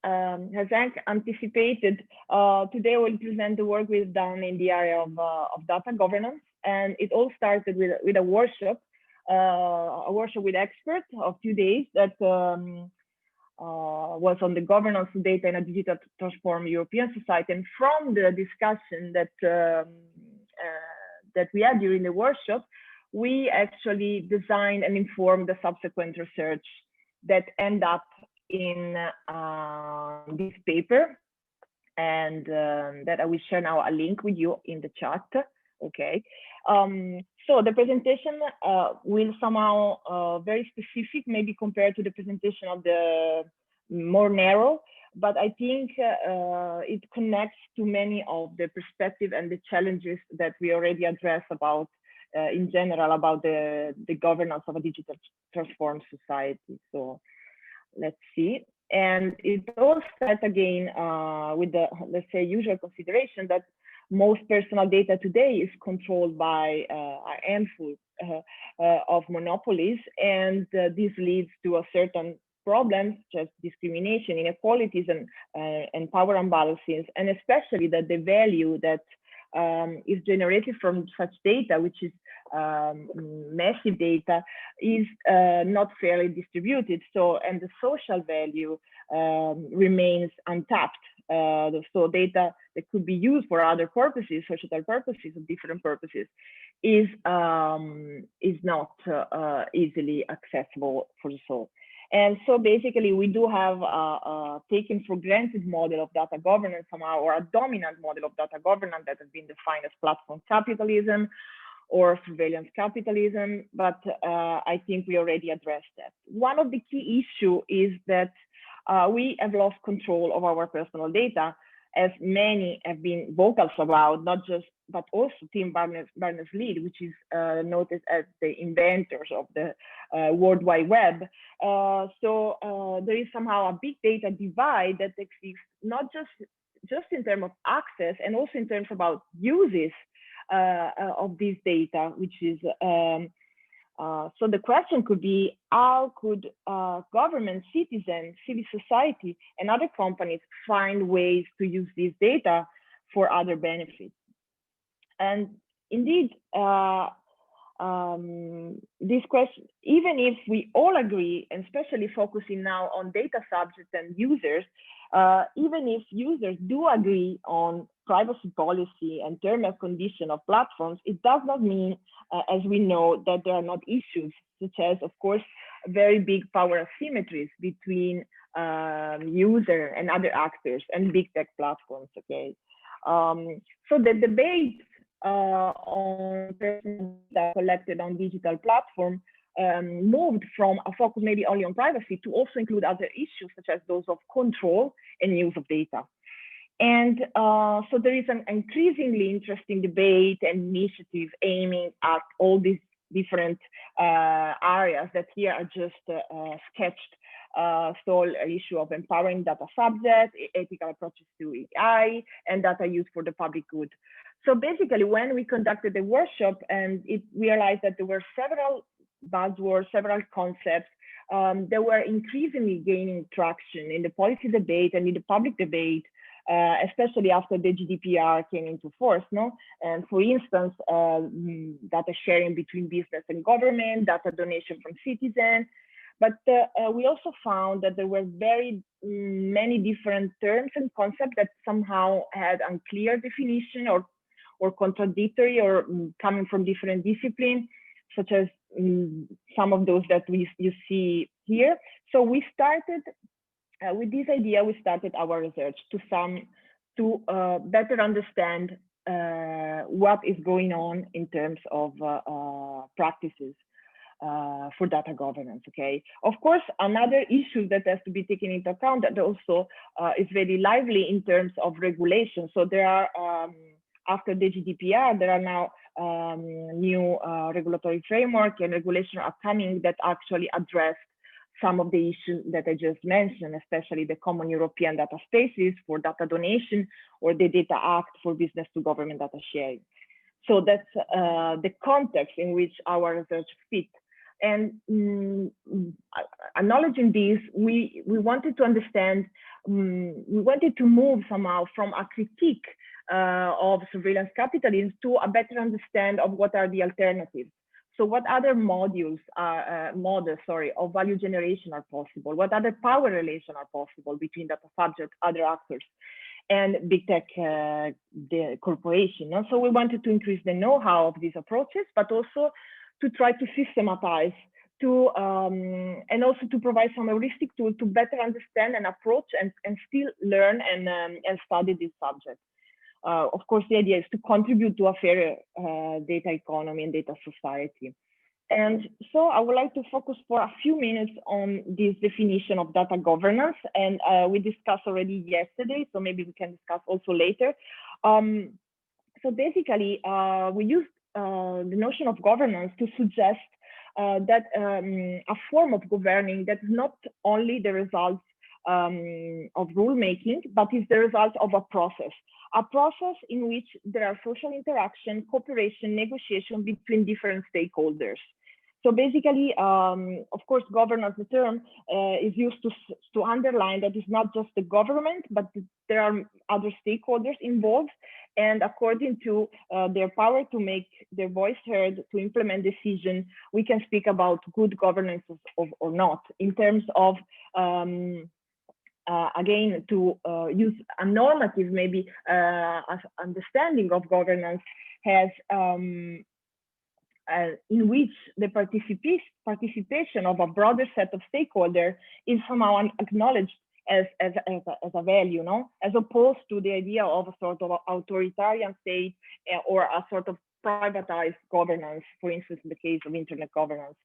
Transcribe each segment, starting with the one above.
As I anticipated, today we'll present the work we've done in the area of data governance, and it all started with a workshop with experts of 2 days that was on the governance of data in a digital transformed European society. And from the discussion that we had during the workshop, we actually designed and informed the subsequent research that end up in this paper, and that I will share now a link with you in the chat. Okay. So the presentation will somehow very specific, maybe compared to the presentation of the more narrow, but I think it connects to many of the perspective and the challenges that we already addressed about in general about the governance of a digital transformed society. So let's see. And it all starts again with the, let's say, usual consideration that most personal data today is controlled by a handful of monopolies, and this leads to a certain problems such as discrimination, inequalities, and power imbalances, and especially that the value that is generated from such data, which is massive data, is not fairly distributed. So, and the social value remains untapped. So data that could be used for other purposes, societal purposes, or different purposes, is not easily accessible for the soul. And so basically, we do have a taken for granted model of data governance somehow, or a dominant model of data governance that has been defined as platform capitalism or surveillance capitalism. But I think we already addressed that. One of the key issues is that we have lost control of our personal data, as many have been vocal about, not just, but also Tim Berners-Lee, which is noted as the inventors of the World Wide Web. So there is somehow a big data divide that exists, not just in terms of access, and also in terms about uses of this data, which is, so the question could be, how could government, citizens, civil society, and other companies find ways to use this data for other benefits? And indeed, this question, even if we all agree, and especially focusing now on data subjects and users, even if users do agree on privacy policy and terms and conditions of platforms, it does not mean, as we know, that there are not issues, such as, of course, very big power asymmetries between user and other actors and big tech platforms. Okay, so the debate on personal data collected on digital platform moved from a focus maybe only on privacy to also include other issues such as those of control and use of data. And so there is an increasingly interesting debate and initiative aiming at all these different areas that here are just sketched. So issue of empowering data subjects, ethical approaches to AI, and data used for the public good. So basically, when we conducted the workshop, and we realized that there were several buzzwords, several concepts that were increasingly gaining traction in the policy debate and in the public debate, especially after the GDPR came into force. No, and for instance, data sharing between business and government, data donation from citizens. But we also found that there were very many different terms and concepts that somehow had unclear definition or contradictory, or coming from different disciplines, such as some of those that you see here. So we started with this idea. We started our research to better understand what is going on in terms of practices for data governance. Okay. Of course, another issue that has to be taken into account that also is very lively in terms of regulation. So there are after the GDPR, there are now new regulatory framework and regulation are coming that actually address some of the issues that I just mentioned, especially the common European data spaces for data donation, or the Data Act for business to government data sharing. So that's the context in which our research fits. And acknowledging this, we wanted to understand, we wanted to move somehow from a critique of surveillance capitalism to a better understand of what are the alternatives. So what other models of value generation are possible? What other power relations are possible between data subject, other actors, and big tech, the corporation? And so we wanted to increase the know-how of these approaches, but also to try to systematize, and also to provide some heuristic tool to better understand and approach and still learn and study this subject. Of course, the idea is to contribute to a fairer data economy and data society. And so I would like to focus for a few minutes on this definition of data governance. And we discussed already yesterday, so maybe we can discuss also later. So basically, we used the notion of governance to suggest that a form of governing that is not only the result of rulemaking, but is the result of a process in which there are social interaction, cooperation, negotiation between different stakeholders. So basically, of course, governance, the term is used to underline that it's not just the government, but there are other stakeholders involved. And according to their power to make their voice heard, to implement decisions, we can speak about good governance or not, in terms of, again, to use a normative, maybe understanding of governance has, in which the participation of a broader set of stakeholders is somehow acknowledged as a value, no? As opposed to the idea of a sort of authoritarian state or a sort of privatized governance, for instance, in the case of internet governance.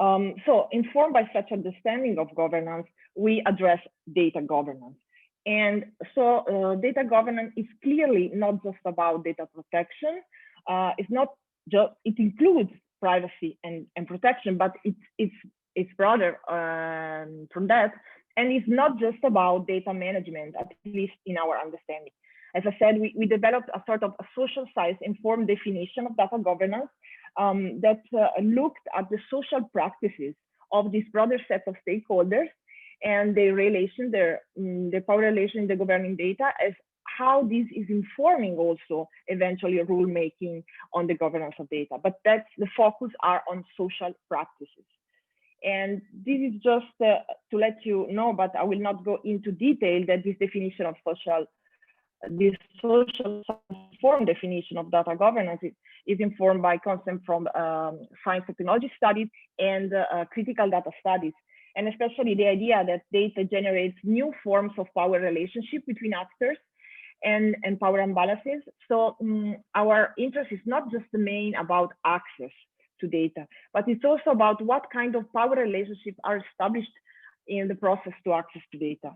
So informed by such understanding of governance, we address data governance. And so data governance is clearly not just about data protection. It's not just, it includes privacy and protection, but it's broader from that. And it's not just about data management, at least in our understanding. As I said, we developed a sort of a social science informed definition of data governance that looked at the social practices of this broader set of stakeholders and their relation, their power relation in the governing data, as how this is informing also eventually rulemaking on the governance of data. But that's the focus are on social practices. And this is just to let you know, but I will not go into detail, that this definition of this social form definition of data governance is informed by concepts from science technology studies and critical data studies. And especially the idea that data generates new forms of power relationship between actors and power imbalances. So our interest is not just the main about access to data, but it's also about what kind of power relationships are established in the process to access to data.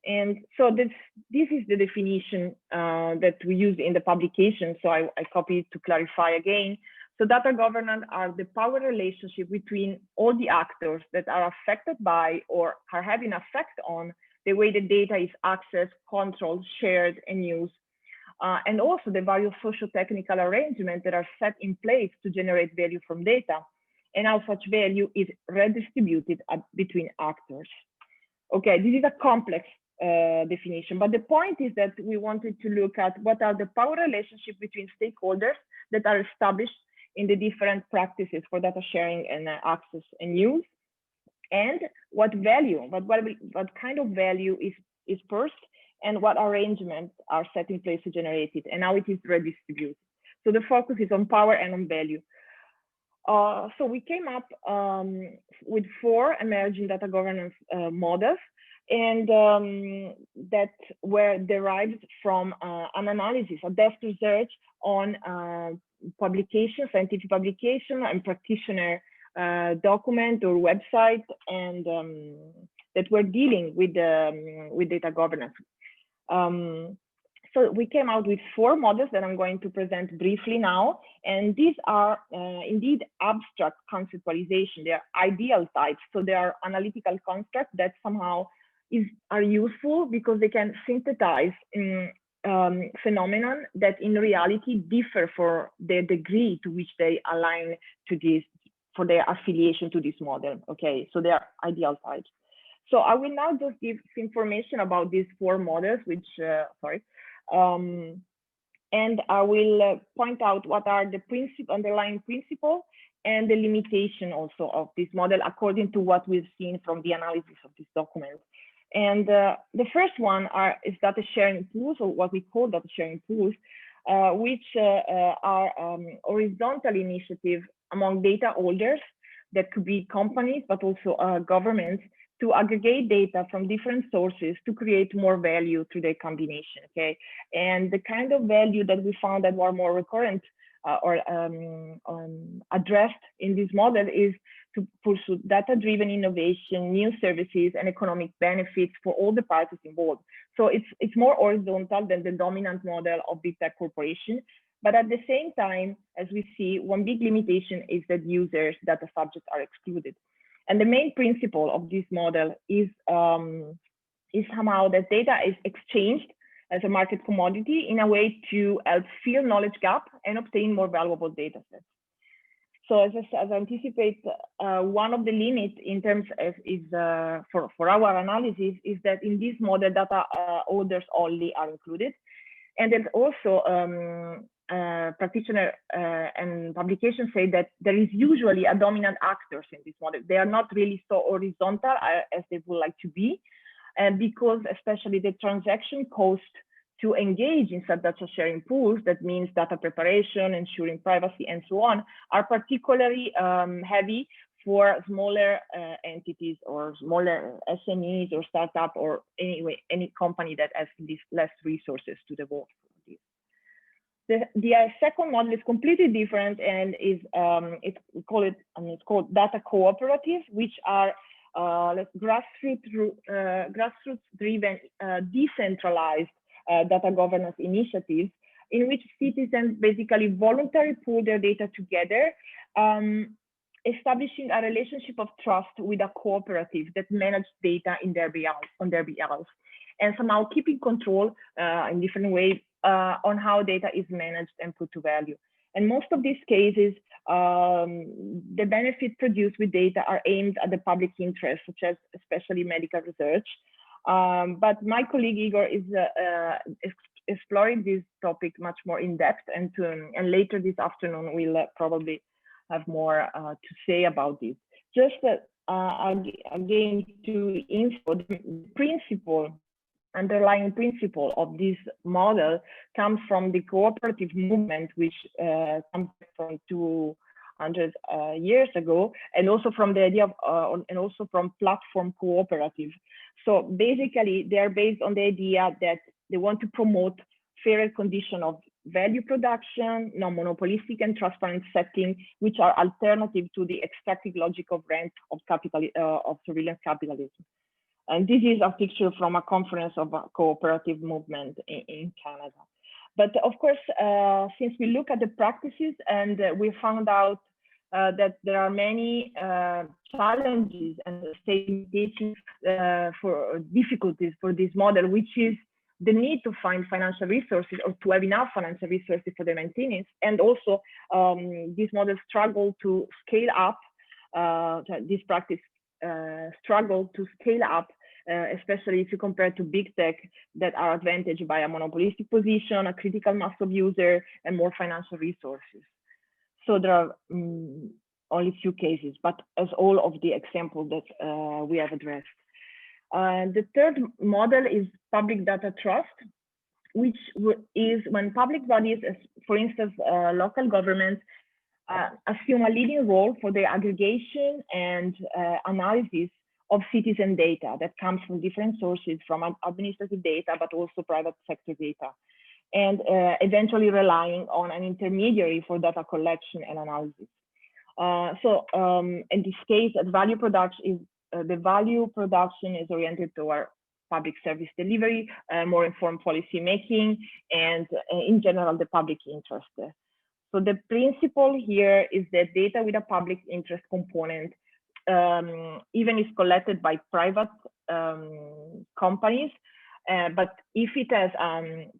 And so this is the definition that we use in the publication. So I copied to clarify again. So data governance are the power relationship between all the actors that are affected by or are having effect on the way the data is accessed, controlled, shared, and used. And also the various socio-technical arrangements that are set in place to generate value from data, and how such value is redistributed between actors. Okay, this is a complex definition, but the point is that we wanted to look at what are the power relationships between stakeholders that are established in the different practices for data sharing and access and use, and what value, what kind of value is first, and what arrangements are set in place to generate it, and how it is redistributed. So the focus is on power and on value. So we came up with 4 emerging data governance models, and that were derived from an analysis, a depth research on publication, scientific publication, and practitioner document or website, and that were dealing with data governance. So we came out with 4 models that I'm going to present briefly now. And these are indeed abstract conceptualization. They are ideal types. So they are analytical constructs that somehow are useful because they can synthesize phenomenon that in reality differ for the degree to which they align to this for their affiliation to this model. Okay, so they are ideal types. So I will now just give information about these 4 models, which, and I will point out what are the underlying principles and the limitation also of this model according to what we've seen from the analysis of this document. And the first one is data sharing pools, or what we call data sharing pools, which are horizontal initiatives among data holders that could be companies, but also governments, to aggregate data from different sources to create more value through their combination, okay? And the kind of value that we found that were more recurrent or addressed in this model is to pursue data-driven innovation, new services, and economic benefits for all the parties involved. So it's more horizontal than the dominant model of big tech corporation. But at the same time, as we see, one big limitation is that users, data subjects are excluded. And the main principle of this model is somehow that data is exchanged as a market commodity in a way to help fill knowledge gap and obtain more valuable data sets. So as I anticipate, one of the limits in terms of for our analysis is that in this model, data holders only are included. And then also practitioner and publications say that there is usually a dominant actors in this model. They are not really so horizontal as they would like to be. And because especially the transaction cost to engage in such data sharing pools, that means data preparation, ensuring privacy, and so on, are particularly heavy for smaller entities or smaller SMEs or startup or anyway, any company that has less resources to devote to this. The second model is completely different and is it's called data cooperatives, which are grassroots-driven, decentralized data governance initiatives in which citizens basically voluntarily pool their data together, establishing a relationship of trust with a cooperative that manages data on their behalf, and somehow keeping control in different ways on how data is managed and put to value. And most of these cases, the benefits produced with data are aimed at the public interest, such as especially medical research. But my colleague Igor is exploring this topic much more in depth, and later this afternoon we'll probably have more to say about this. Just again to info, the underlying principle of this model comes from the cooperative movement, which comes from 200 years ago, and also from the idea of, and also from platform cooperative. So basically, they are based on the idea that they want to promote fairer condition of value production, non-monopolistic and transparent setting, which are alternative to the extractive logic of rent of surveillance capitalism. And this is a picture from a conference of a cooperative movement in Canada. But of course, since we look at the practices and we found out that there are many challenges and limitations for difficulties for this model, which is the need to find financial resources or to have enough financial resources for the maintenance. And also this model struggle to scale up, this practice struggle to scale up, especially if you compare to big tech that are advantaged by a monopolistic position, a critical mass of user, and more financial resources. So there are only few cases, but as all of the examples that we have addressed. The third model is public data trust, which is when public bodies, for instance, local governments, assume a leading role for the aggregation and analysis of citizen data that comes from different sources, from administrative data, but also private sector data, and eventually relying on an intermediary for data collection and analysis. So in this case, the value production is oriented toward public service delivery, more informed policy making, and in general, the public interest. So the principle here is that data with a public interest component, even if collected by private companies, but if it has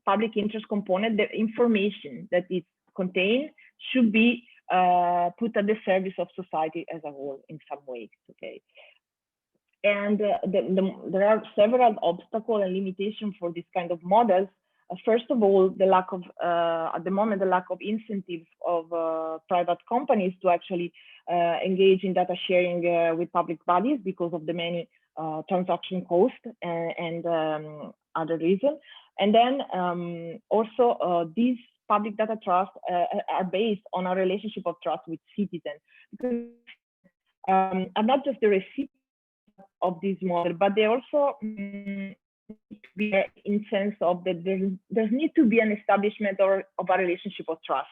public interest component, the information that is contained should be put at the service of society as a whole in some ways. Okay. And there are several obstacles and limitations for this kind of models. First of all, the lack of, at the moment, the lack of incentives of private companies to actually engage in data sharing with public bodies because of the many transaction costs and other reasons. And then also these public data trusts are based on a relationship of trust with citizens. Because are not just the recipients of this model, but they also be in sense of that there need to be an establishment of a relationship of trust,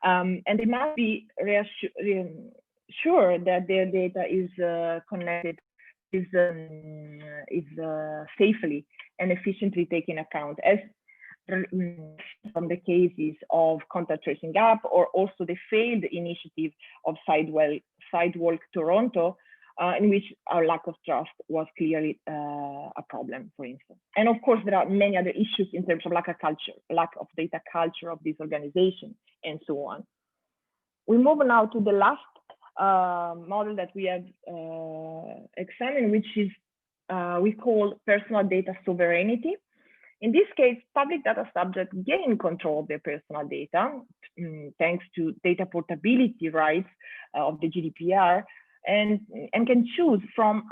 and they must be sure that their data is connected, is safely and efficiently taken account, as from the cases of contact tracing app, or also the failed initiative of Sidewalk Toronto, in which our lack of trust was clearly a problem, for instance. And of course, there are many other issues in terms of lack of data culture of this organization, and so on. We move now to the last model that we have examined, which is we call personal data sovereignty. In this case, public data subjects gain control of their personal data thanks to data portability rights of the GDPR, and can choose from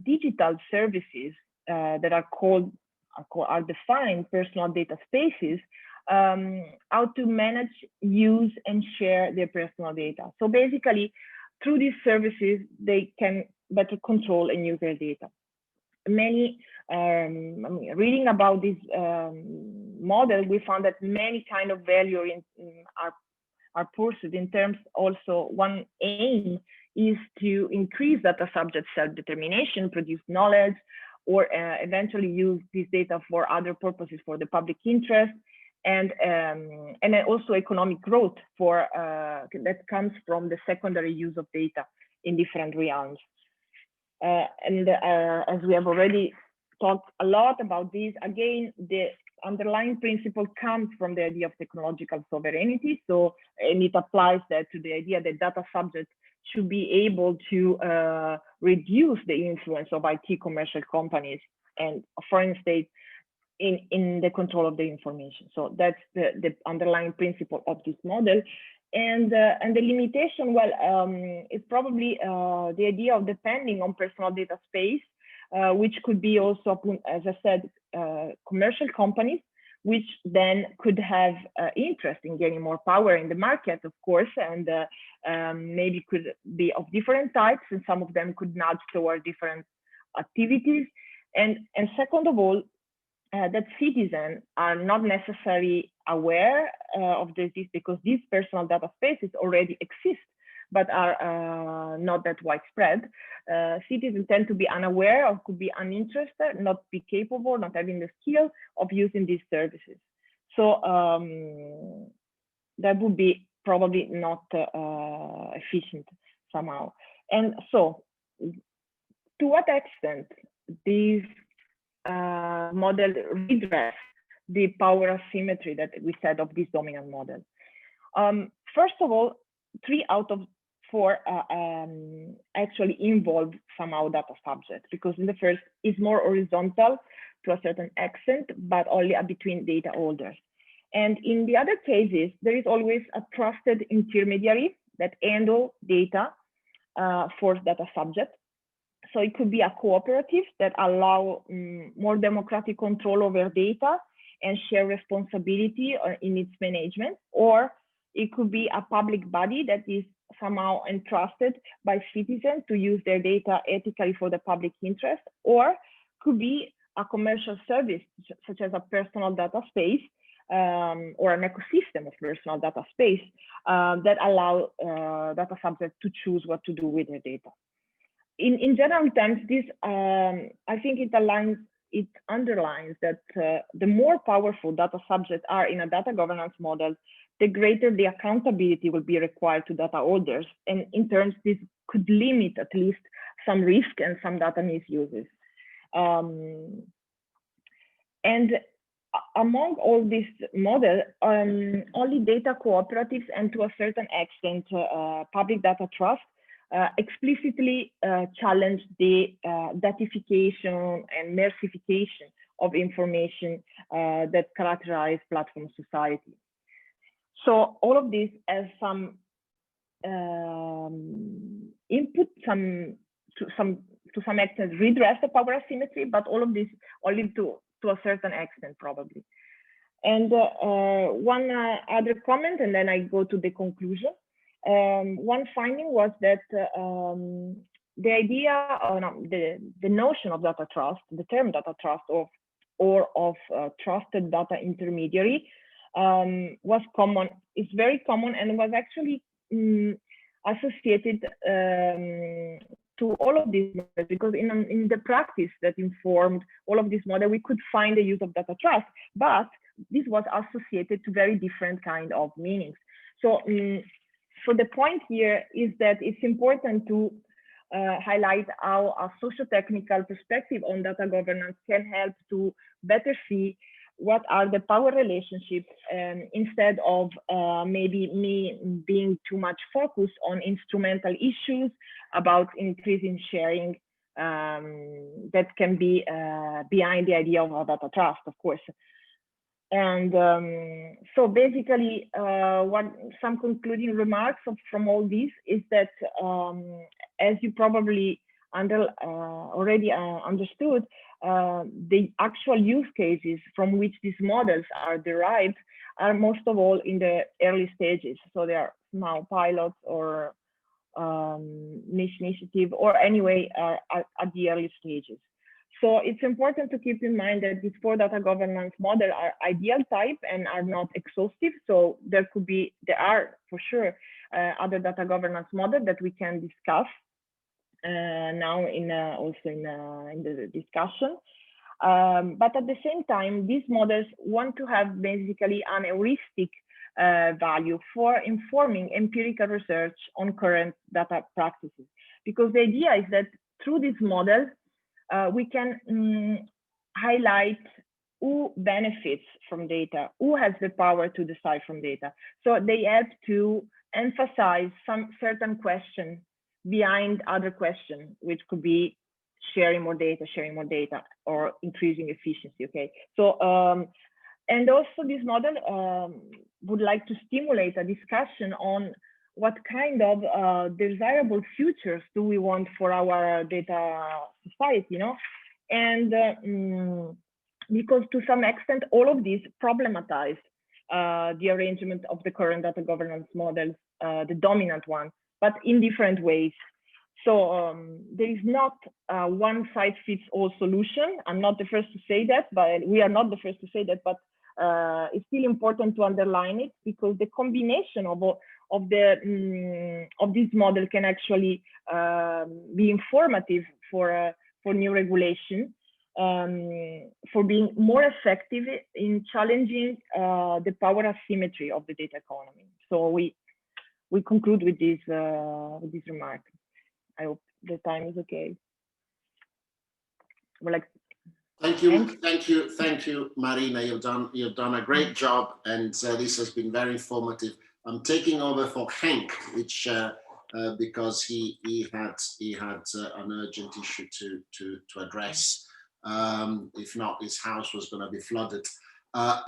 digital services that are defined personal data spaces, how to manage, use, and share their personal data. So basically, through these services, they can better control and use their data. Many, reading about this model, we found that many kind of value are pursued in terms. Also, one aim is to increase data subject self-determination, produce knowledge, or eventually use this data for other purposes for the public interest, and then also economic growth for that comes from the secondary use of data in different realms. And as we have already talked a lot about this, again, the underlying principle comes from the idea of technological sovereignty. So, and it applies that to the idea that data subjects should be able to reduce the influence of IT commercial companies and foreign states in the control of the information. So that's the underlying principle of this model. And the limitation, well, is probably the idea of depending on personal data space, which could be also, as I said, commercial companies, which then could have interest in gaining more power in the market, of course, and maybe could be of different types, and some of them could nudge toward different activities. And second of all, that citizens are not necessarily aware of this because these personal data spaces already exist, but are not that widespread. Citizens tend to be unaware or could be uninterested, not be capable, not having the skill of using these services. So that would be probably not efficient somehow. And so to what extent these model redress the power asymmetry that we said of this dominant model? First of all, 3 out of 4 actually involve somehow data subjects, because in the first is more horizontal to a certain extent, but only between data holders. And in the other cases, there is always a trusted intermediary that handle data for data subject. So it could be a cooperative that allow more democratic control over data and share responsibility in its management, or it could be a public body that is somehow entrusted by citizens to use their data ethically for the public interest, or could be a commercial service such as a personal data space or an ecosystem of personal data space that allow data subjects to choose what to do with their data. In general terms, this I think it underlines that the more powerful data subjects are in a data governance model, the greater the accountability will be required to data holders. And in turn, this could limit at least some risk and some data misuses. And among all these models, only data cooperatives and to a certain extent public data trust explicitly challenge the datification and mercification of information that characterize platform society. So all of this has some input, to some extent redress the power asymmetry, but all of this only to a certain extent probably. And one other comment, and then I go to the conclusion. One finding was that the idea, the notion of data trust, the term data trust or of trusted data intermediary was common, is very common, and was actually associated to all of these models, because in the practice that informed all of these models, we could find the use of data trust, but this was associated to very different kind of meanings. So, so the point here is that it's important to highlight how a socio-technical perspective on data governance can help to better see what are the power relationships, instead of maybe me being too much focused on instrumental issues about increasing sharing that can be behind the idea of data trust, of course. And so basically, some concluding remarks from all this is that, as you probably already understood, the actual use cases from which these models are derived are most of all in the early stages. So they are now pilots or niche initiative, or anyway at the early stages. So it's important to keep in mind that these 4 data governance models are ideal type and are not exhaustive. So there are for sure other data governance models that we can discuss now also in the discussion. But at the same time, these models want to have basically an heuristic value for informing empirical research on current data practices. Because the idea is that through this model, we can highlight who benefits from data, who has the power to decide from data. So they help to emphasize some certain question behind other question, which could be sharing more data, or increasing efficiency, okay? So, and also this model would like to stimulate a discussion on what kind of desirable futures do we want for our data society, you know? And because to some extent, all of these problematize the arrangement of the current data governance models, the dominant one, but in different ways. So there is not a one-size-fits-all solution. I'm not the first to say that, but we are not the first to say that, but it's still important to underline it, because the combination of this model can actually be informative for new regulation, for being more effective in challenging the power asymmetry of the data economy. So we conclude with this remark. I hope the time is okay. Thank you, Marina. You've done a great job, and this has been very informative. I'm taking over for Henk, which because he had an urgent issue to address. If not, his house was going to be flooded. But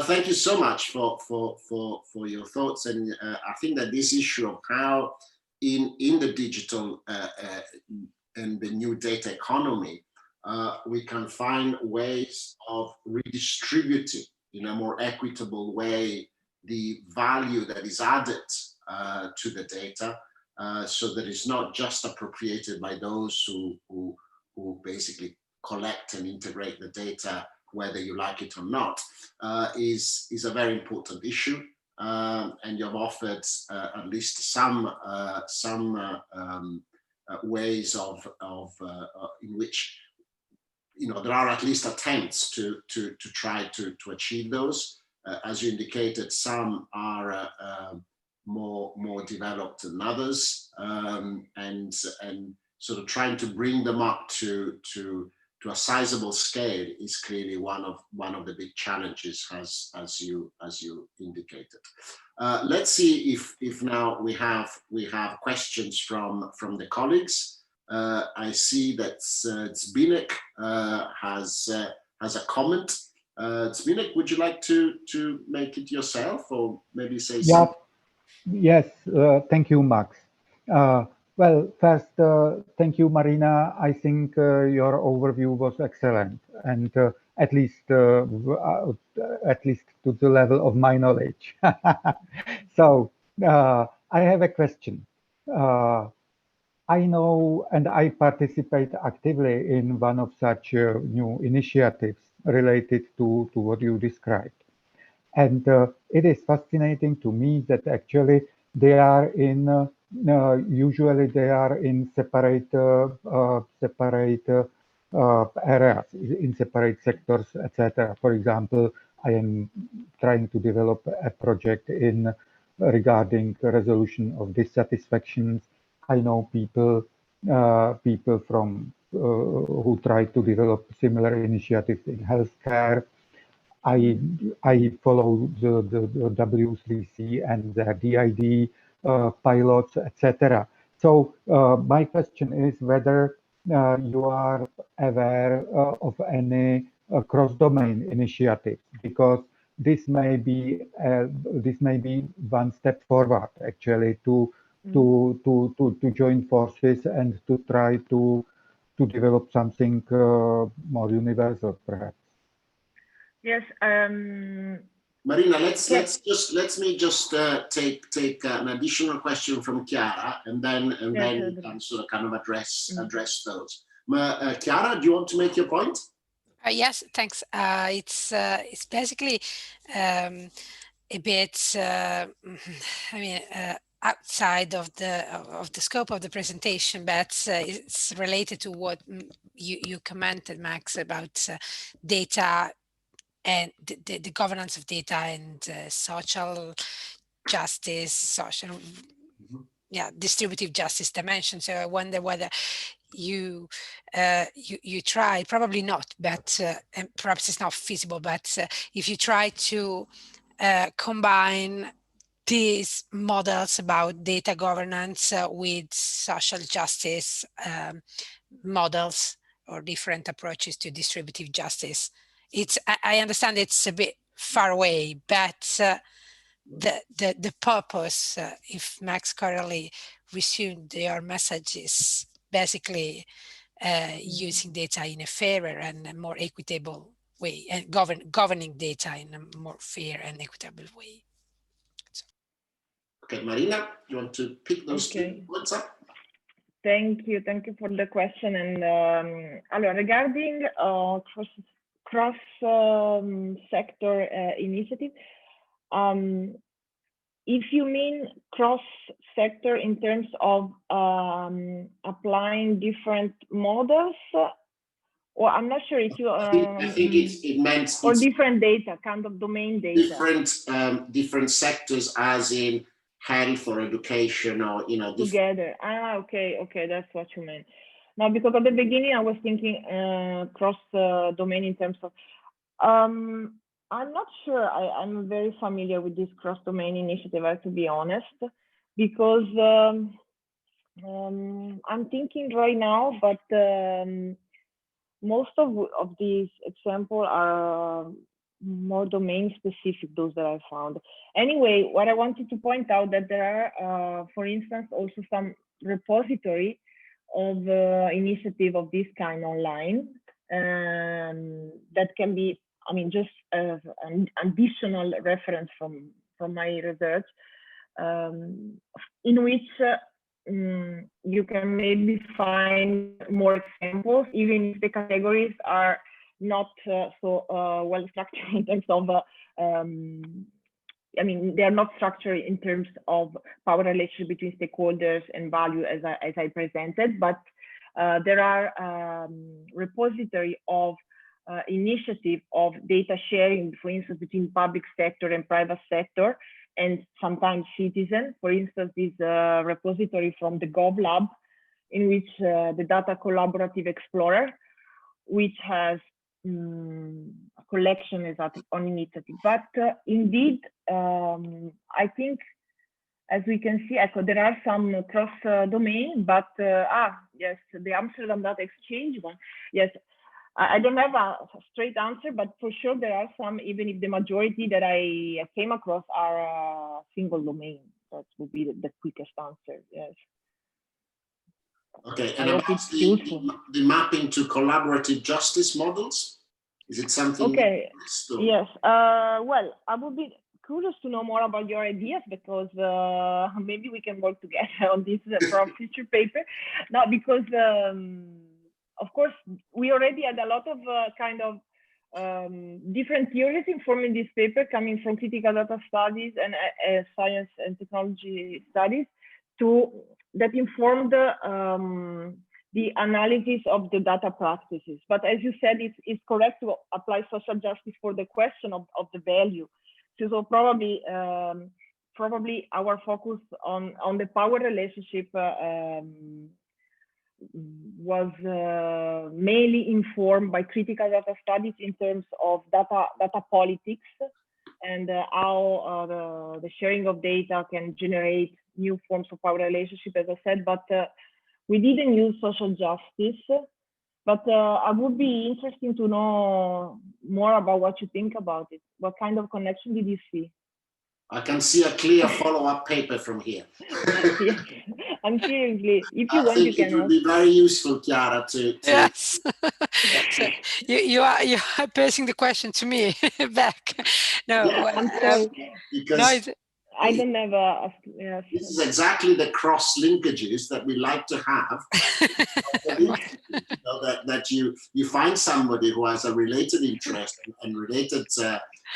thank you so much for your thoughts, and I think that this issue of how in the digital and the new data economy, we can find ways of redistributing in a more equitable way the value that is added to the data, so that it's not just appropriated by those who basically collect and integrate the data, whether you like it or not, is a very important issue. And you've offered at least some ways of in which, you know, there are at least attempts to try to achieve those. As you indicated, some are more developed than others, and sort of trying to bring them up to to a sizable scale is clearly one of the big challenges, as you indicated. Let's see if now we have questions from the colleagues. I see that Zbinek has a comment. Zbinek, would you like to make it yourself, or maybe say something? Yes, thank you, Max. Well, first, thank you, Marina. I think your overview was excellent, and at least to the level of my knowledge. So I have a question. I know, and I participate actively in one of such new initiatives related to what you described. And it is fascinating to me that actually they are in, usually they are in separate areas, in separate sectors, etc. For example, I am trying to develop a project in regarding resolution of dissatisfactions. I know people from who try to develop similar initiatives in healthcare. I follow the W3C and the DID pilots, etc. So my question is whether you are aware of any cross-domain initiatives, because this may be one step forward actually to join forces and to try to develop something more universal, perhaps. Yes. Marina, let me just take an additional question from Chiara, and then we can sort of kind of address those. Chiara, do you want to make your point? Yes, thanks. It's basically a bit, outside of the scope of the presentation, but it's related to what you commented, Max, about data and the governance of data and social justice, distributive justice dimension. So I wonder whether you try, probably not, but and perhaps it's not feasible, but if you try to combine these models about data governance with social justice models or different approaches to distributive justice. I understand it's a bit far away, but the purpose, if Max correctly resumed your message, is basically using data in a fairer and a more equitable way, and governing data in a more fair and equitable way. So. Okay, Marina, you want to pick those two points up? Thank you for the question. And regarding cross sector initiative, if you mean cross sector in terms of applying different models, or I'm not sure if you I think it meant or different data, kind of domain data, different sectors, as in health or education, or together. Okay, that's what you meant. Now, because at the beginning I was thinking cross domain in terms of I'm not sure I'm very familiar with this cross domain initiative, I have to be honest, because I'm thinking right now, but most of these examples are more domain specific, those that I found. Anyway, what I wanted to point out that there are, for instance, also some repository of initiative of this kind online that can be, I mean, just as an additional reference from my research, in which you can maybe find more examples, even if the categories are not so well structured in terms of, I mean, they are not structured in terms of power relationship between stakeholders and value as I presented, but there are repository of initiative of data sharing, for instance, between public sector and private sector, and sometimes citizen. For instance, this repository from the GovLab, in which the Data Collaborative Explorer, which has a collection on initiative. But indeed, I think, as we can see, there are some cross-domain, but yes, the Amsterdam Data Exchange one. Yes, I don't have a straight answer, but for sure there are some, even if the majority that I came across are single domain. That would be the quickest answer, yes. Okay, and about the mapping to collaborative justice models, is it something? Okay, yes, well, I would be curious to know more about your ideas, because maybe we can work together on this for a future paper. No, because of course we already had a lot of kind of different theories informing this paper, coming from critical data studies and science and technology studies, that informed the analysis of the data practices. But as you said, it's correct to apply social justice for the question of the value. So probably our focus on the power relationship was mainly informed by critical data studies in terms of data politics and how the sharing of data can generate new forms of power relationship, as I said, but we didn't use social justice. But I would be interested to know more about what you think about it. What kind of connection did you see? I can see a clear follow-up paper from here. Yes, I'm seriously. If you want, you can. I think it would be very useful, Chiara, to yes. So you are posing the question to me back. No, yeah, well, I'm sorry. Because no, I don't have a. Yes. This is exactly the cross linkages that we like to have. That you find somebody who has a related interest and related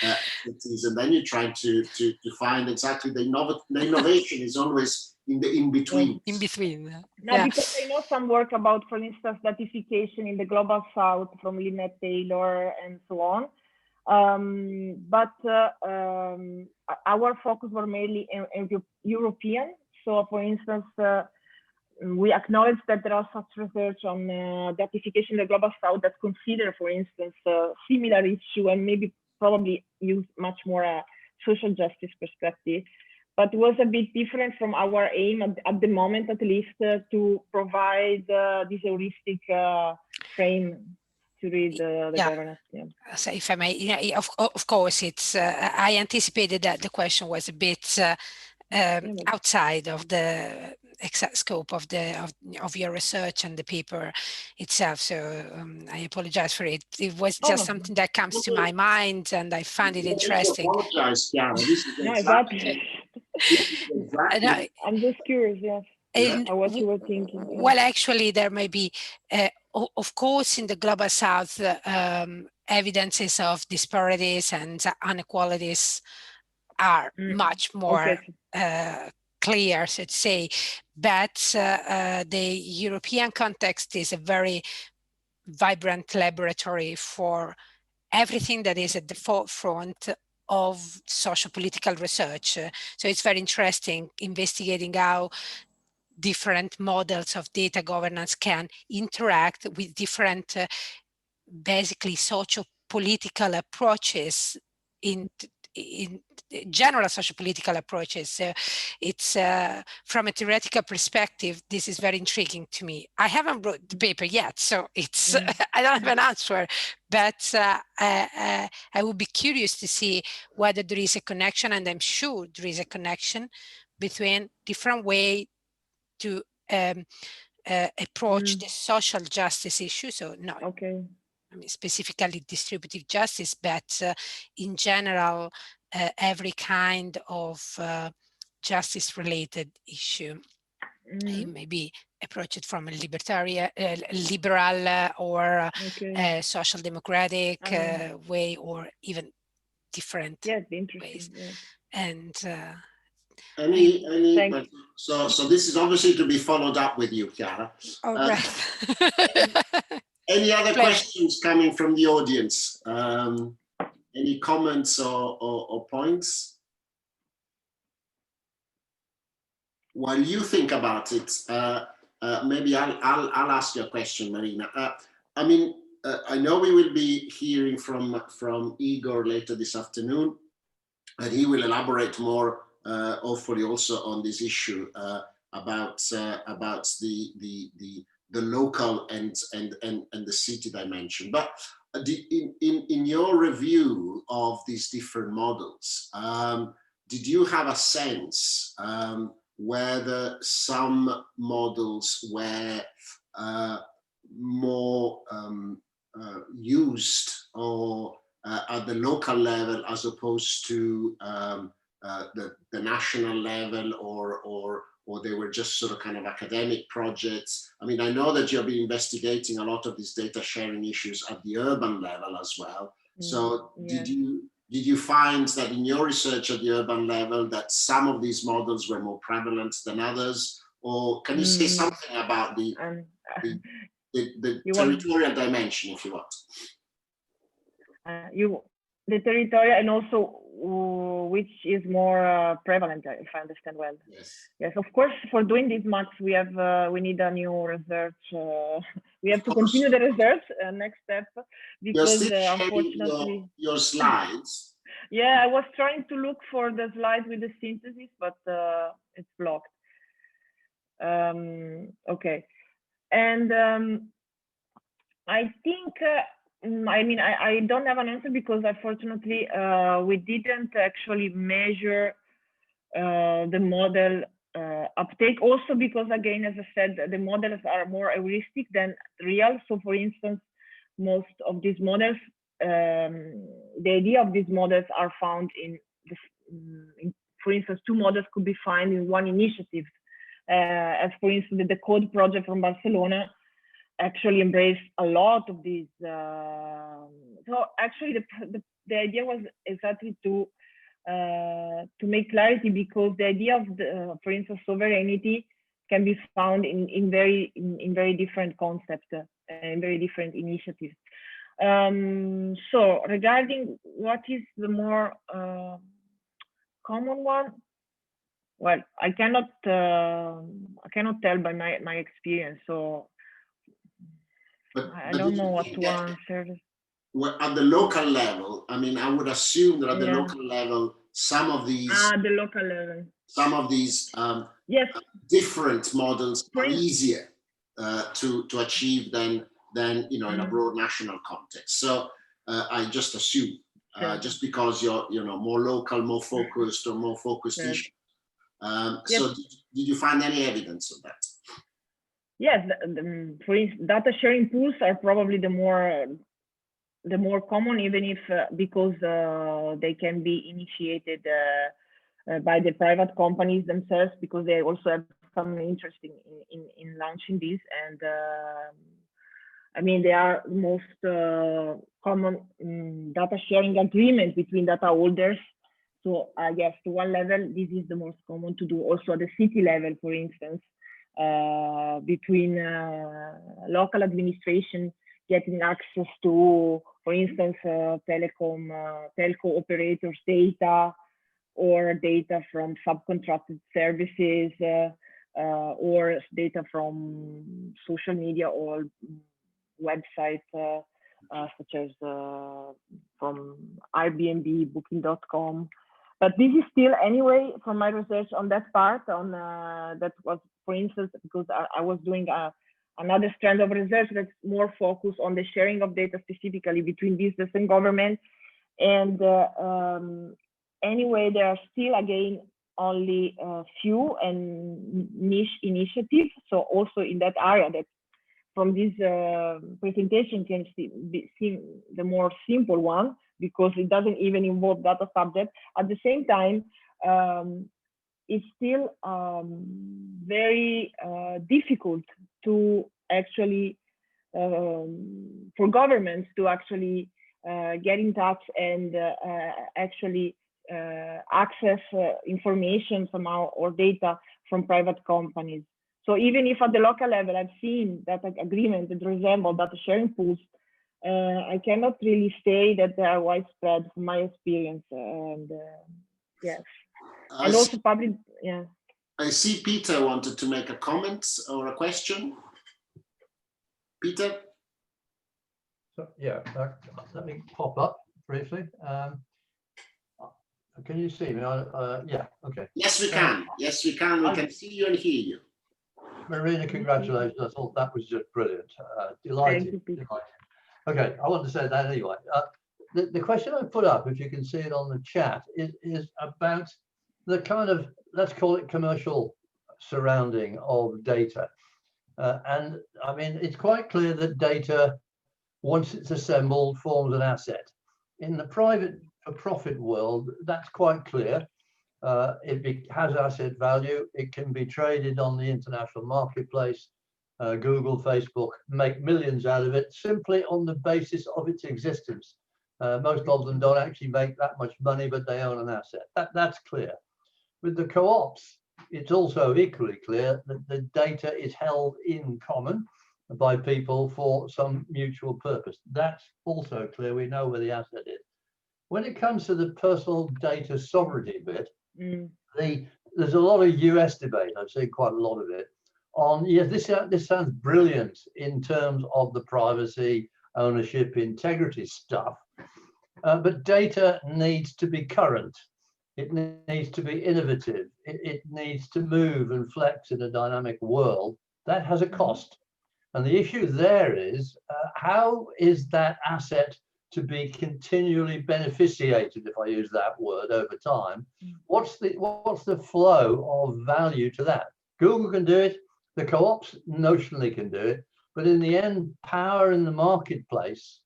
activities, and then you try to find exactly the innovation is always in the in between. In between. No, yeah. Because I know some work about, for instance, datification in the global south from Lynette Taylor and so on. But our focus were mainly in European. So, for instance, we acknowledge that there are such research on datification in the global south that consider, for instance, similar issue and maybe probably use much more a social justice perspective. But it was a bit different from our aim at the moment, at least, to provide this heuristic frame to read the governance. Yeah. So if I may, of course, it's. I anticipated that the question was a bit outside of the exact scope of your research and the paper itself. So I apologize for it. It was just something that comes to my mind, and I find it interesting. Apologize, Chiara. This is exactly. I'm just curious. Yes. What you were thinking. Well, actually, there may be, of course, in the global south, evidences of disparities and inequalities are much more clear, so to say. But the European context is a very vibrant laboratory for everything that is at the forefront of social political research. So it's very interesting investigating how different models of data governance can interact with different basically social political approaches in general social political approaches. So it's from a theoretical perspective, this is very intriguing to me. I haven't wrote the paper yet, so it's I don't have an answer, but I would be curious to see whether there is a connection, and I'm sure there is a connection between different ways to approach the social justice issue. So not I mean, specifically distributive justice, but in general, every kind of justice-related issue. You maybe approach it from a libertarian, liberal, or social democratic way, or even different ways. And so this is obviously to be followed up with you, Chiara. Oh, right. Any other questions coming from the audience? Any comments or points? While you think about it, maybe I'll ask you a question, Marina. I mean, I know we will be hearing from Igor later this afternoon, and he will elaborate more, hopefully also on this issue about the local and the city dimension. But in your review of these different models, did you have a sense whether some models were more used or at the local level as opposed to the national level, or they were just sort of kind of academic projects? I mean, I know that you've been investigating a lot of these data sharing issues at the urban level as well. So yeah. did you find that in your research at the urban level that some of these models were more prevalent than others? Or can you say something about the territorial dimension, if you want? The territorial, and also which is more prevalent, if I understand well. Yes, of course. For doing this, Max, we need a new research. We have to continue the research. Next step, because unfortunately, your slides. Yeah, I was trying to look for the slide with the synthesis, but it's blocked. Okay, and I think. I mean, I don't have an answer because unfortunately we didn't actually measure the model uptake. Also because, again, as I said, the models are more heuristic than real. So for instance, most of these models, the idea of these models are found in for instance, 2 models could be found in one initiative. As for instance, the Code project from Barcelona actually embraced a lot of these. So actually the idea was exactly to make clarity, because the idea of for instance, sovereignty can be found in very different concepts and very different initiatives. So regarding what is the more common one, well, I cannot tell by my experience. So I don't know what to answer. Well, at the local level, I mean, I would assume that at the local level, some of these yes, different models are easier to achieve than in a broad national context. So I just assume just because you're more local, more focused, or more focused issue. So did you find any evidence of that? Yes, for instance, data sharing pools are probably the more common, even if because they can be initiated by the private companies themselves, because they also have some interest in launching this. And I mean, they are most common data sharing agreement between data holders. So I guess to one level, this is the most common to do. Also at the city level, for instance, between local administration getting access to, for instance, telco operators' data, or data from subcontracted services, or data from social media or websites such as from Airbnb, Booking.com. But this is still, anyway, from my research on that part, on that was, for instance, because I was doing another strand of research that's more focused on the sharing of data specifically between business and government. And anyway, there are still, again, only a few and niche initiatives. So also in that area, that from this presentation can be seen the more simple one, because it doesn't even involve data subject. At the same time, it's still very difficult to actually, for governments to actually get in touch and actually access information somehow or data from private companies. So even if at the local level I've seen that agreement that resemble data sharing pools, I cannot really say that they are widespread from my experience. And yes, and also public, yeah. I see Peter wanted to make a comment or a question. Peter? So, yeah, let me pop up briefly. Can you see me? Yeah, okay. Yes, we can. Yes, we can. We can see you and hear you. Marina, congratulations. I thought that was just brilliant. Delighted. Okay, I want to say that anyway. The question I put up, if you can see it on the chat, is about the kind of, let's call it commercial surrounding of data. And I mean, it's quite clear that data, once it's assembled, forms an asset. In the private for profit world, that's quite clear. It has asset value. It can be traded on the international marketplace. Google, Facebook make millions out of it simply on the basis of its existence. Most of them don't actually make that much money, but they own an asset. That's clear. With the co-ops, it's also equally clear that the data is held in common by people for some mutual purpose. That's also clear. We know where the asset is. When it comes to the personal data sovereignty bit, there's a lot of US debate. I've seen quite a lot of it on, yes, this sounds brilliant in terms of the privacy, ownership, integrity stuff, but data needs to be current. It needs to be innovative. It needs to move and flex in a dynamic world. That has a cost. And the issue there is, how is that asset to be continually beneficiated, if I use that word, over time? What's the flow of value to that? Google can do it, the co-ops notionally can do it, but in the end, power in the marketplace,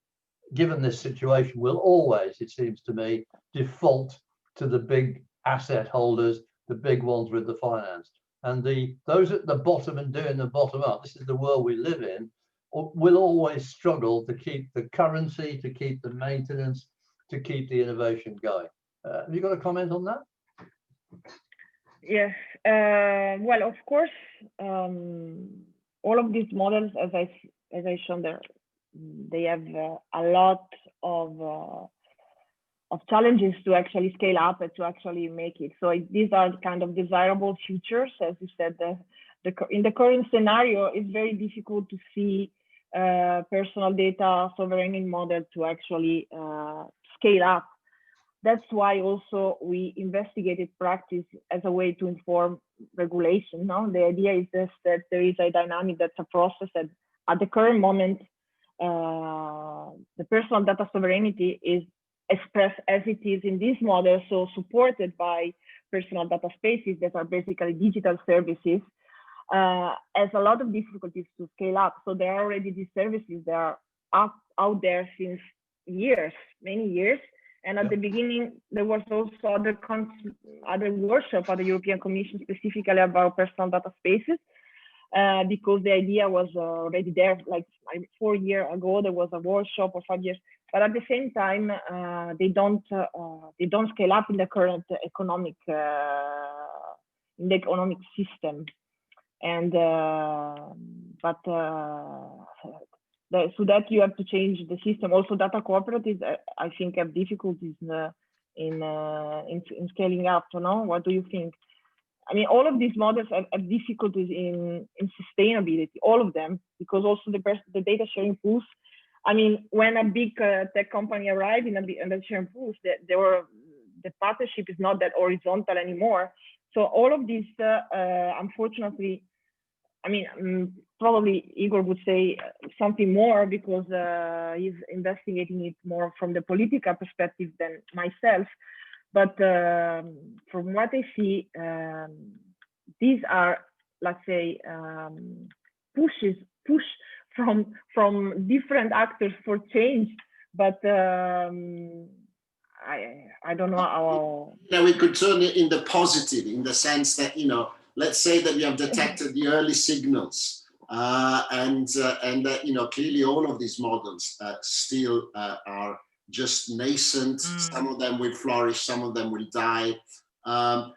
given this situation, will always, it seems to me, default to the big asset holders, the big ones with the finance. And those at the bottom and doing the bottom up, this is the world we live in, will always struggle to keep the currency, to keep the maintenance, to keep the innovation going. Have you got a comment on that? Yes. Well, of course, all of these models, as I shown there, they have a lot of challenges to actually scale up and to actually make it. So these are kind of desirable futures, as you said. In the current scenario, it's very difficult to see personal data sovereignty model to actually scale up. That's why also we investigated practice as a way to inform regulation. No? The idea is just that there is a dynamic, that's a process that at the current moment, the personal data sovereignty is expressed as it is in this model, so supported by personal data spaces that are basically digital services, has a lot of difficulties to scale up. So there are already these services that are out there since years, many years. And at the beginning, there was also other workshop at the European Commission specifically about personal data spaces, because the idea was already there. Like 4 years ago, there was a workshop, or 5 years. But at the same time, they don't scale up in the current economic system. And so that you have to change the system. Also, data cooperatives, I think, have difficulties in scaling up. You know, what do you think? I mean, all of these models have difficulties in sustainability, all of them, because also the data sharing pools. I mean, when a big tech company arrived in the sharing pools, the partnership is not that horizontal anymore. So all of these, unfortunately, I mean, probably Igor would say something more because he's investigating it more from the political perspective than myself. But from what I see, these are, let's say, push from different actors for change. But I don't know how. Yeah, we could turn it in the positive, in the sense that, you know, let's say that we have detected the early signals, and that, you know, clearly all of these models still are just nascent. Some of them will flourish, some of them will die. I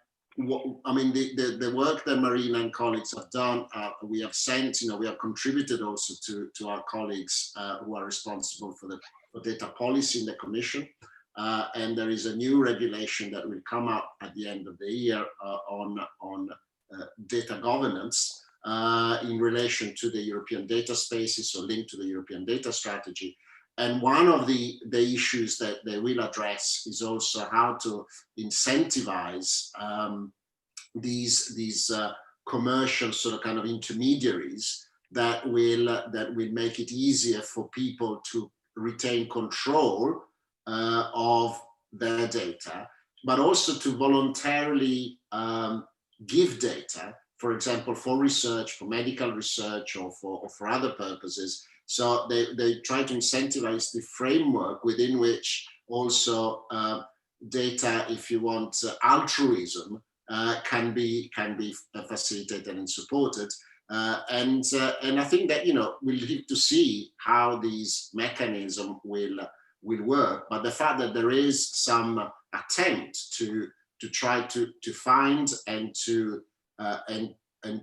mean, the work that Marina and colleagues have done, we have sent, you know, we have contributed also to our colleagues who are responsible for data policy in the Commission. And there is a new regulation that will come up at the end of the year on data governance in relation to the European data spaces, so linked to the European data strategy. and one of the issues that they will address is also how to incentivize these commercial sort of kind of intermediaries that will make it easier for people to retain control of their data, but also to voluntarily give data, for example, for research, for medical research, or for other purposes. So they try to incentivize the framework within which also data, if you want, altruism can be facilitated and supported. And I think that, you know, we'll need to see how these mechanisms will work. But the fact that there is some attempt to try to find and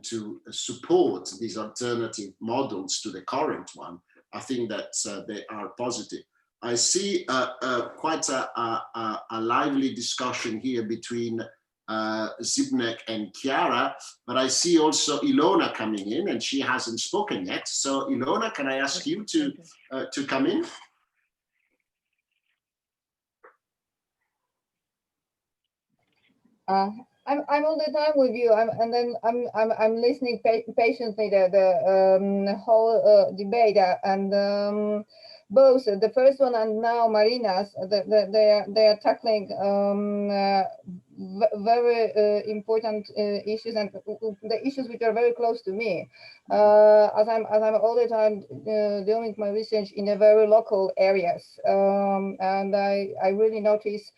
to support these alternative models to the current one, I think that they are positive. I see quite a lively discussion here between Zbigniew and Chiara, but I see also Ilona coming in, and she hasn't spoken yet. So Ilona, can I ask you to come in? I'm all the time with you, I'm listening patiently the whole debate, and both the first one and now Marina's, they are tackling very important issues, and the issues which are very close to me, as I'm all the time doing my research in the very local areas, and I really notice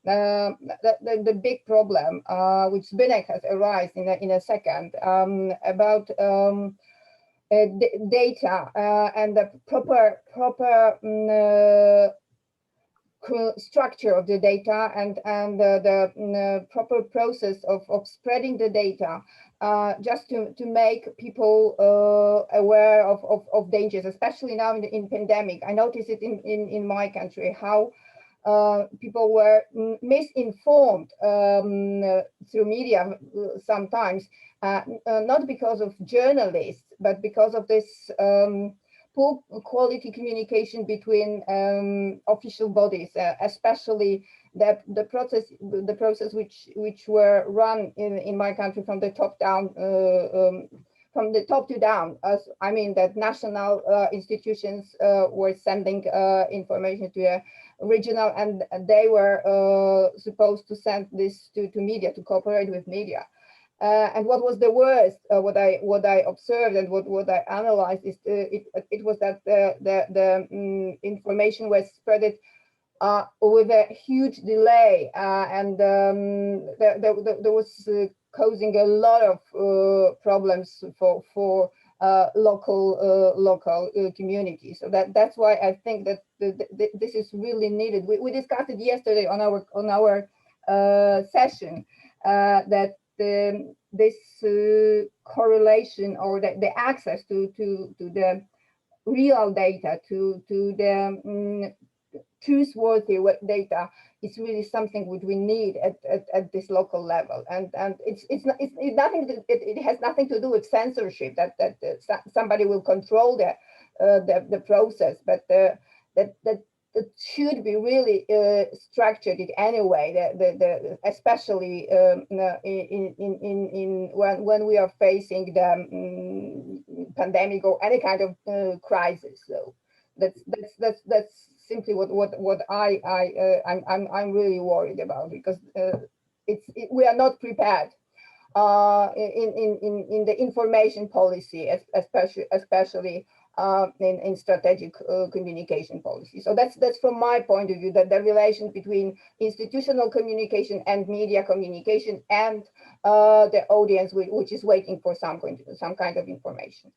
the big problem which Zbigniew has arisen in a second, about data and the proper structure of the data, and the proper process of spreading the data, just to make people aware of dangers, especially now in pandemic. I notice it in my country, how people were misinformed through media sometimes, not because of journalists, but because of this poor quality communication between official bodies, especially the process which were run in my country from the top down, from the top to down, as I mean that national institutions were sending information to a regional, and they were supposed to send this to media, to cooperate with media. And what was the worst, what I observed and what I analyzed is it was that the information was spread with a huge delay, and there was causing a lot of problems for local communities. So that's why I think that this is really needed. We discussed it yesterday on our session, that this correlation, or the access to the real data, to the truthworthy data, is really something which we need at this local level, and it has nothing to do with censorship, that somebody will control the process, but that it should be really structured in any way, especially in when we are facing the pandemic or any kind of crisis. So that's simply what I'm really worried about, because we are not prepared in the information policy, especially in strategic communication policy. So that's from my point of view, that the relation between institutional communication and media communication and the audience, which is waiting for some kind of information.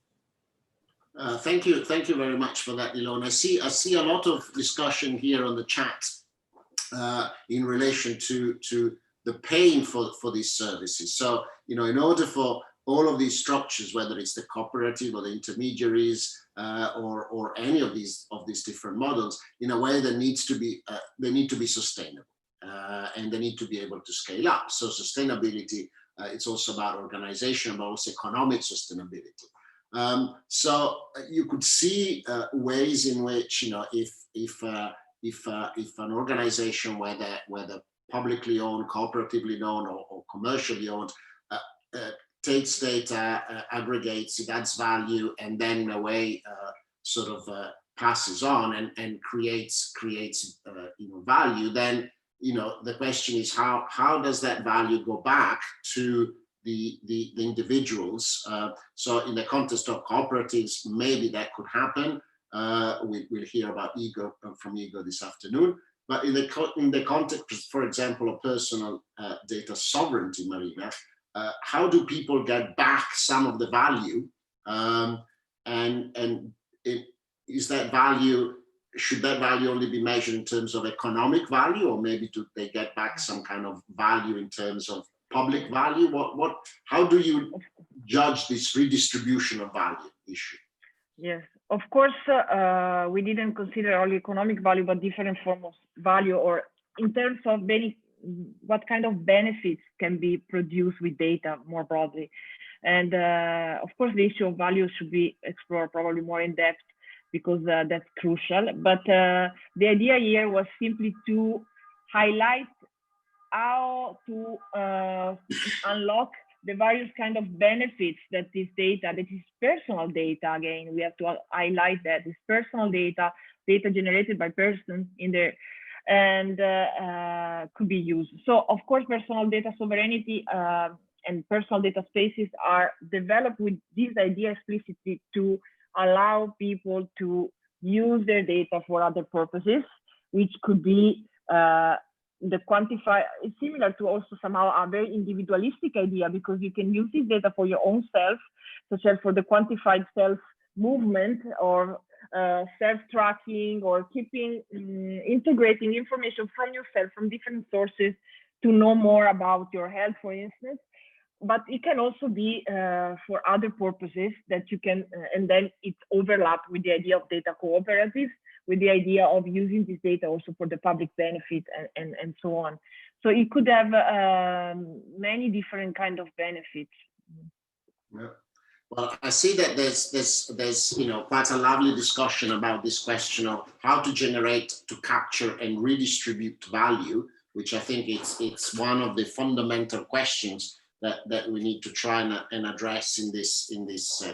Thank you very much for that, Ilona. I see a lot of discussion here on the chat in relation to the paying for these services. So, you know, in order for all of these structures, whether it's the cooperative or the intermediaries or any of these different models, in a way that needs to be they need to be sustainable, and they need to be able to scale up. So sustainability, it's also about organization, but also economic sustainability. So you could see ways in which, you know, if an organization, whether publicly owned, cooperatively owned, or commercially owned, takes data, aggregates it, adds value, and then in a way sort of passes on and creates you know, value, then, you know, the question is how does that value go back to the individuals? So in the context of cooperatives, maybe that could happen. We'll hear about from Igor this afternoon. But in the context, for example, of personal data sovereignty, Marina, how do people get back some of the value? Is that value, should that value only be measured in terms of economic value, or maybe do they get back some kind of value in terms of public value? How do you judge this redistribution of value issue? Yes, of course, we didn't consider only economic value, but different forms of value, or in terms of what kind of benefits can be produced with data more broadly. And of course, the issue of value should be explored probably more in depth, because that's crucial. But the idea here was simply to highlight how to unlock the various kind of benefits that this data, that is personal data, again, we have to highlight that it's personal data, data generated by persons in there, and could be used. So of course, personal data sovereignty and personal data spaces are developed with this idea explicitly to allow people to use their data for other purposes, which could be the quantify. It's similar to also somehow a very individualistic idea, because you can use this data for your own self, such as for the quantified self movement, or self-tracking, or keeping integrating information from yourself from different sources to know more about your health, for instance. But it can also be for other purposes that you can, and then it's overlapped with the idea of data cooperatives, with the idea of using this data also for the public benefit, and so on. So it could have many different kind of benefits. Yeah. Well, I see that there's you know, quite a lovely discussion about this question of how to generate, to capture, and redistribute value, which I think it's one of the fundamental questions that we need to try and address in this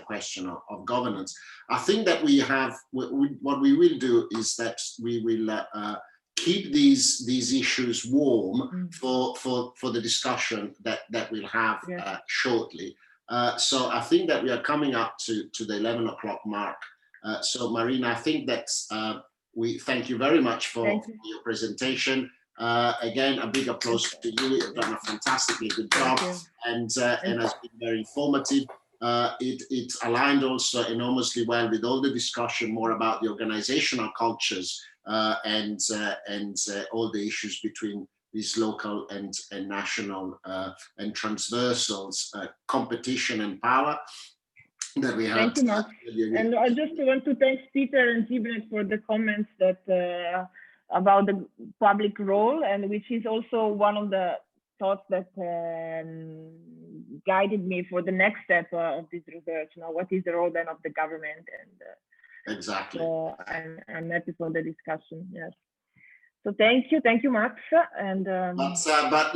question of governance. I think that we have, what we will do is that we will keep these issues warm for the discussion that we'll have shortly. So I think that we are coming up to the 11 o'clock mark. So Marina, I think that we thank you very much for your presentation. Again, a big applause to you. You've done a fantastically good job, and has been very informative. It aligned also enormously well with all the discussion more about the organizational cultures and all the issues between these local and national and transversals, competition and power that we have. Thank you, Mark. And I just want to thank Peter and Zibnet for the comments that about the public role, and which is also one of the thoughts that guided me for the next step of this research. Now, what is the role then of the government? And exactly. So I'm happy for the discussion. Yes. So thank you, Max. And but